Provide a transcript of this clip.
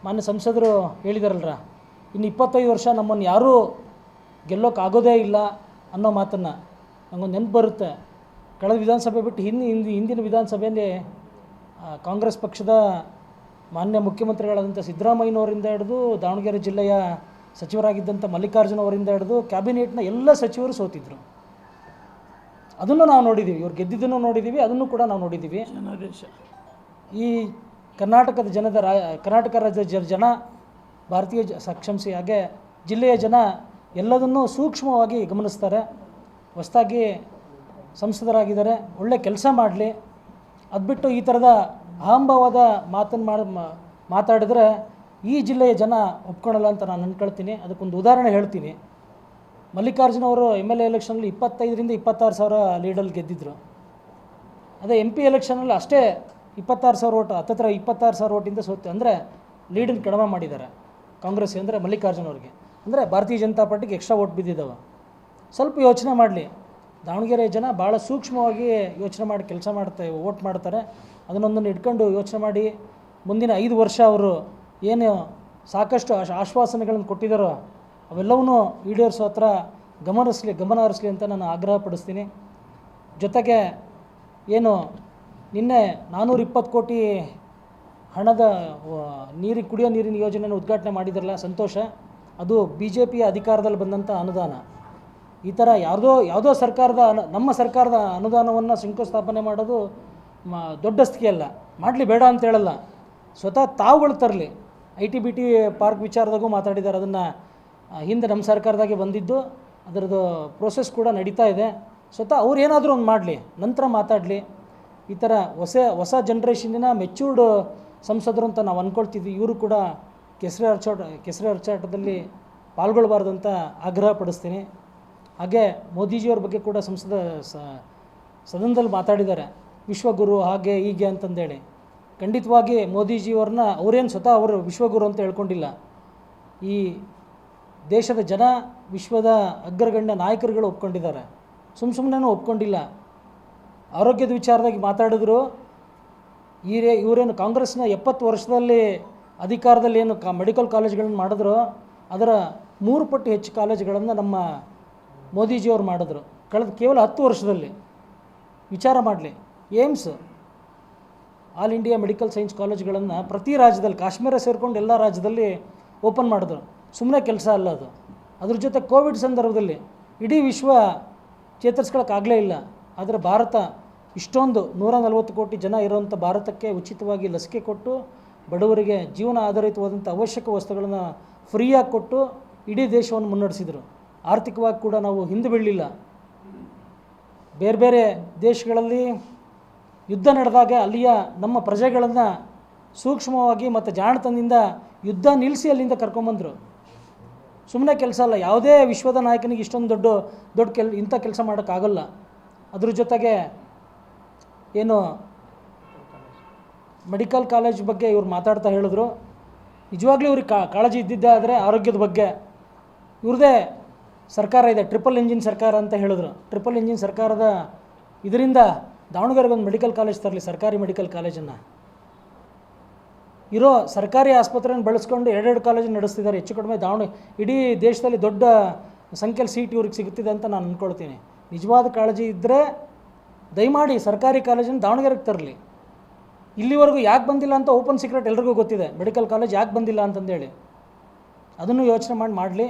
ಮಾನ್ಯ ಸಂಸದರು ಹೇಳಿದಾರಲ್ರ, ಇನ್ನು 25 ವರ್ಷ ನಮ್ಮನ್ನು ಯಾರೂ ಗೆಲ್ಲೋಕ್ಕಾಗೋದೇ ಇಲ್ಲ ಅನ್ನೋ ಮಾತನ್ನು ನನಗೊಂದು ನೆನಪು ಬರುತ್ತೆ. ಕಳೆದ ವಿಧಾನಸಭೆ ಬಿಟ್ಟು ಹಿಂದಿನ ವಿಧಾನಸಭೆಯಲ್ಲಿ ಕಾಂಗ್ರೆಸ್ ಪಕ್ಷದ ಮಾನ್ಯ ಮುಖ್ಯಮಂತ್ರಿಗಳಾದಂಥ ಸಿದ್ದರಾಮಯ್ಯನವರಿಂದ ಹಿಡಿದು ದಾವಣಗೆರೆ ಜಿಲ್ಲೆಯ ಸಚಿವರಾಗಿದ್ದಂಥ ಮಲ್ಲಿಕಾರ್ಜುನ ಅವರಿಂದ ಹಿಡಿದು ಕ್ಯಾಬಿನೆಟ್ನ ಎಲ್ಲ ಸಚಿವರು ಸೋತಿದ್ರು. ಅದನ್ನು ನಾವು ನೋಡಿದ್ದೀವಿ. ಇವ್ರು ಗೆದ್ದಿದ್ದನ್ನು ನೋಡಿದ್ದೀವಿ, ಅದನ್ನು ಕೂಡ ನಾವು ನೋಡಿದ್ದೀವಿ. ಈ ಕರ್ನಾಟಕದ ಕರ್ನಾಟಕ ರಾಜ್ಯದ ಜನ, ಭಾರತೀಯ ಕ್ಷಮಿಸಿ ಹಾಗೆ ಜಿಲ್ಲೆಯ ಜನ ಎಲ್ಲದನ್ನೂ ಸೂಕ್ಷ್ಮವಾಗಿ ಗಮನಿಸ್ತಾರೆ. ಹೊಸದಾಗಿ ಸಂಸದರಾಗಿದ್ದಾರೆ, ಒಳ್ಳೆ ಕೆಲಸ ಮಾಡಲಿ. ಅದು ಬಿಟ್ಟು ಈ ಥರದ ಅಹಂಭಾವದ ಮಾತನ್ನು ಮಾತಾಡಿದರೆ ಈ ಜಿಲ್ಲೆಯ ಜನ ಒಪ್ಕೊಳ್ಳಲ್ಲ ಅಂತ ನಾನು ಅಂದ್ಕೊಳ್ತೀನಿ. ಅದಕ್ಕೊಂದು ಉದಾಹರಣೆ ಹೇಳ್ತೀನಿ. ಮಲ್ಲಿಕಾರ್ಜುನ ಅವರು MLA ಎಲೆಕ್ಷನಲ್ಲಿ 25,000 ರಿಂದ 26,000 ಲೀಡಲ್ಲಿ ಗೆದ್ದಿದ್ರು. ಅದೇ MP ಎಲೆಕ್ಷನಲ್ಲಿ ಅಷ್ಟೇ 26,000 ಓಟ್, ಹತ್ತತ್ರ 26,000 ಓಟಿಂದ ಸೋತು. ಅಂದರೆ ಲೀಡನ್ನು ಕಡಿಮೆ ಮಾಡಿದ್ದಾರೆ ಕಾಂಗ್ರೆಸ್, ಅಂದರೆ ಮಲ್ಲಿಕಾರ್ಜುನ ಅವ್ರಿಗೆ. ಅಂದರೆ ಭಾರತೀಯ ಜನತಾ ಪಾರ್ಟಿಗೆ ಎಕ್ಸ್ಟ್ರಾ ಓಟ್ ಬಿದ್ದಿದ್ದಾವೆ. ಸ್ವಲ್ಪ ಯೋಚನೆ ಮಾಡಲಿ. ದಾವಣಗೆರೆ ಜನ ಭಾಳ ಸೂಕ್ಷ್ಮವಾಗಿ ಯೋಚನೆ ಮಾಡಿ ಕೆಲಸ ಓಟ್ ಮಾಡ್ತಾರೆ. ಅದನ್ನೊಂದನ್ನು ಇಟ್ಕೊಂಡು ಯೋಚನೆ ಮಾಡಿ ಮುಂದಿನ 5 ವರ್ಷ ಅವರು ಏನು ಸಾಕಷ್ಟು ಆಶ್ವಾಸನೆಗಳನ್ನು ಕೊಟ್ಟಿದ್ದಾರೋ ಅವೆಲ್ಲವನ್ನೂ ಈಡೇರಿಸೋ ಹತ್ರ ಗಮನ ಹರಿಸಲಿ ಅಂತ ನಾನು ಆಗ್ರಹ ಪಡಿಸ್ತೀನಿ. ಜೊತೆಗೆ ಏನು ನಿನ್ನೆ 420 ಕೋಟಿ ಹಣದ ಕುಡಿಯೋ ನೀರಿನ ಯೋಜನೆಯನ್ನು ಉದ್ಘಾಟನೆ ಮಾಡಿದ್ರಲ್ಲ, ಸಂತೋಷ. ಅದು BJP ಅಧಿಕಾರದಲ್ಲಿ ಬಂದಂಥ ಅನುದಾನ. ಈ ಥರ ಯಾವುದೋ ಸರ್ಕಾರದ ನಮ್ಮ ಸರ್ಕಾರದ ಅನುದಾನವನ್ನು ಶಂಕುಸ್ಥಾಪನೆ ಮಾಡೋದು ದೊಡ್ಡ ಸ್ಥಿತಿ ಅಲ್ಲ. ಮಾಡಲಿ, ಬೇಡ ಅಂತ ಹೇಳಲ್ಲ. ಸ್ವತಃ ತಾವುಗಳು ತರಲಿ. ITBT ಪಾರ್ಕ್ ವಿಚಾರದಾಗೂ ಮಾತಾಡಿದ್ದಾರೆ. ಅದನ್ನು ಹಿಂದೆ ನಮ್ಮ ಸರ್ಕಾರದಾಗೆ ಬಂದಿದ್ದು, ಅದರದ್ದು ಪ್ರೋಸೆಸ್ ಕೂಡ ನಡೀತಾ ಇದೆ. ಸ್ವತಃ ಅವ್ರು ಏನಾದರೂ ಒಂದು ಮಾಡಲಿ, ನಂತರ ಮಾತಾಡಲಿ. ಈ ಥರ ಹೊಸ ಜನ್ರೇಷನ್ನಿನ ಮೆಚ್ಯೂರ್ಡ್ ಸಂಸದರು ಅಂತ ನಾವು ಅಂದ್ಕೊಳ್ತಿದ್ವಿ. ಇವರು ಕೂಡ ಕೆಸರೆ ಅರ್ಚಾಟದಲ್ಲಿ ಪಾಲ್ಗೊಳ್ಬಾರ್ದು ಅಂತ ಆಗ್ರಹ ಪಡಿಸ್ತೀನಿ. ಹಾಗೆ ಮೋದಿಜಿಯವ್ರ ಬಗ್ಗೆ ಕೂಡ ಸದನದಲ್ಲಿ ಮಾತಾಡಿದ್ದಾರೆ, ವಿಶ್ವಗುರು ಹಾಗೆ ಹೀಗೆ ಅಂತಂದೇಳಿ. ಖಂಡಿತವಾಗಿ ಮೋದಿಜಿಯವ್ರನ್ನ ಅವರೇನು ಸ್ವತಃ ಅವರು ವಿಶ್ವಗುರು ಅಂತ ಹೇಳ್ಕೊಂಡಿಲ್ಲ. ಈ ದೇಶದ ಜನ, ವಿಶ್ವದ ಅಗ್ರಗಣ್ಯ ನಾಯಕರುಗಳು ಒಪ್ಕೊಂಡಿದ್ದಾರೆ, ಸುಮ್ಮನೆ ಒಪ್ಕೊಂಡಿಲ್ಲ. ಆರೋಗ್ಯದ ವಿಚಾರದಾಗಿ ಮಾತಾಡಿದ್ರು. ಇವರೇನು ಕಾಂಗ್ರೆಸ್ನ 70 ವರ್ಷದಲ್ಲಿ ಅಧಿಕಾರದಲ್ಲಿ ಏನು ಮೆಡಿಕಲ್ ಕಾಲೇಜ್ಗಳನ್ನು ಮಾಡಿದ್ರು, ಅದರ 3 ಪಟ್ಟು ಹೆಚ್ಚು ಕಾಲೇಜುಗಳನ್ನು ನಮ್ಮ ಮೋದಿಜಿಯವರು ಮಾಡಿದ್ರು ಕೇವಲ 10 ವರ್ಷದಲ್ಲಿ. ವಿಚಾರ ಮಾಡಲಿ. AIIMS, All India Medical Science ಕಾಲೇಜ್ಗಳನ್ನು ಪ್ರತಿ ರಾಜ್ಯದಲ್ಲಿ, ಕಾಶ್ಮೀರ ಸೇರಿಕೊಂಡು ಎಲ್ಲ ರಾಜ್ಯದಲ್ಲಿ ಓಪನ್ ಮಾಡಿದ್ರು. ಸುಮ್ಮನೆ ಕೆಲಸ ಅಲ್ಲ ಅದು. ಅದ್ರ ಜೊತೆ ಕೋವಿಡ್ ಸಂದರ್ಭದಲ್ಲಿ ಇಡೀ ವಿಶ್ವ ಚೇತರಿಸ್ಕೊಳ್ಳೋಕ್ಕಾಗಲೇ ಇಲ್ಲ. ಆದರೆ ಭಾರತ ಇಷ್ಟೊಂದು 140 ಕೋಟಿ ಜನ ಇರೋವಂಥ ಭಾರತಕ್ಕೆ ಉಚಿತವಾಗಿ ಲಸಿಕೆ ಕೊಟ್ಟು, ಬಡವರಿಗೆ ಜೀವನ ಆಧಾರಿತವಾದಂಥ ಅವಶ್ಯಕ ವಸ್ತುಗಳನ್ನು ಫ್ರೀಯಾಗಿ ಕೊಟ್ಟು ಇಡೀ ದೇಶವನ್ನು ಮುನ್ನಡೆಸಿದರು. ಆರ್ಥಿಕವಾಗಿ ಕೂಡ ನಾವು ಹಿಂದೆ ಬೀಳಲಿಲ್ಲ. ಬೇರೆ ಬೇರೆ ದೇಶಗಳಲ್ಲಿ ಯುದ್ಧ ನಡೆದಾಗ ಅಲ್ಲಿಯ ನಮ್ಮ ಪ್ರಜೆಗಳನ್ನು ಸೂಕ್ಷ್ಮವಾಗಿ ಮತ್ತು ಜಾಣತನದಿಂದ ಯುದ್ಧ ನಿಲ್ಲಿಸಿ ಅಲ್ಲಿಂದ ಕರ್ಕೊಂಬಂದರು. ಸುಮ್ಮನೆ ಕೆಲಸ ಅಲ್ಲ. ಯಾವುದೇ ವಿಶ್ವದ ನಾಯಕನಿಗೆ ಇಷ್ಟೊಂದು ದೊಡ್ಡ ಇಂಥ ಕೆಲಸ ಮಾಡೋಕ್ಕಾಗಲ್ಲ. ಅದ್ರ ಜೊತೆಗೆ ಏನು ಮೆಡಿಕಲ್ ಕಾಲೇಜ್ ಬಗ್ಗೆ ಇವ್ರು ಮಾತಾಡ್ತಾ ಹೇಳಿದ್ರು. ನಿಜವಾಗ್ಲೂ ಇವ್ರಿಗೆ ಕಾಳಜಿ ಇದ್ದಿದ್ದೆ ಆದರೆ ಆರೋಗ್ಯದ ಬಗ್ಗೆ. ಇವ್ರದ್ದೇ ಸರ್ಕಾರ ಇದೆ, ಟ್ರಿಪಲ್ ಇಂಜಿನ್ ಸರ್ಕಾರ ಅಂತ ಹೇಳಿದ್ರು. ಟ್ರಿಪಲ್ ಇಂಜಿನ್ ಸರ್ಕಾರದ ಇದರಿಂದ ದಾವಣಗೆರೆಗೆ ಒಂದು ಮೆಡಿಕಲ್ ಕಾಲೇಜ್ ತರಲಿ, ಸರ್ಕಾರಿ ಮೆಡಿಕಲ್ ಕಾಲೇಜನ್ನು. ಇರೋ ಸರ್ಕಾರಿ ಆಸ್ಪತ್ರೆಯನ್ನು ಬಳಸ್ಕೊಂಡು 2 ಕಾಲೇಜನ್ನು ನಡೆಸ್ತಿದ್ದಾರೆ. ಹೆಚ್ಚು ಕಡಿಮೆ ಇಡೀ ದೇಶದಲ್ಲಿ ದೊಡ್ಡ ಸಂಖ್ಯೆಯಲ್ಲಿ ಸೀಟ್ ಇವ್ರಿಗೆ ಸಿಗುತ್ತಿದೆ ಅಂತ ನಾನು ಅಂದ್ಕೊಳ್ತೀನಿ. ನಿಜವಾದ ಕಾಳಜಿ ಇದ್ದರೆ ದಯಮಾಡಿ ಸರ್ಕಾರಿ ಕಾಲೇಜನ್ನು ದಾವಣಗೆರೆಗೆ ತರಲಿ. ಇಲ್ಲಿವರೆಗೂ ಯಾಕೆ ಬಂದಿಲ್ಲ ಅಂತ ಓಪನ್ ಸೀಕ್ರೆಟ್ ಎಲ್ರಿಗೂ ಗೊತ್ತಿದೆ. ಮೆಡಿಕಲ್ ಕಾಲೇಜ್ ಯಾಕೆ ಬಂದಿಲ್ಲ ಅಂತಂದೇಳಿ ಅದನ್ನು ಯೋಚನೆ ಮಾಡಲಿ.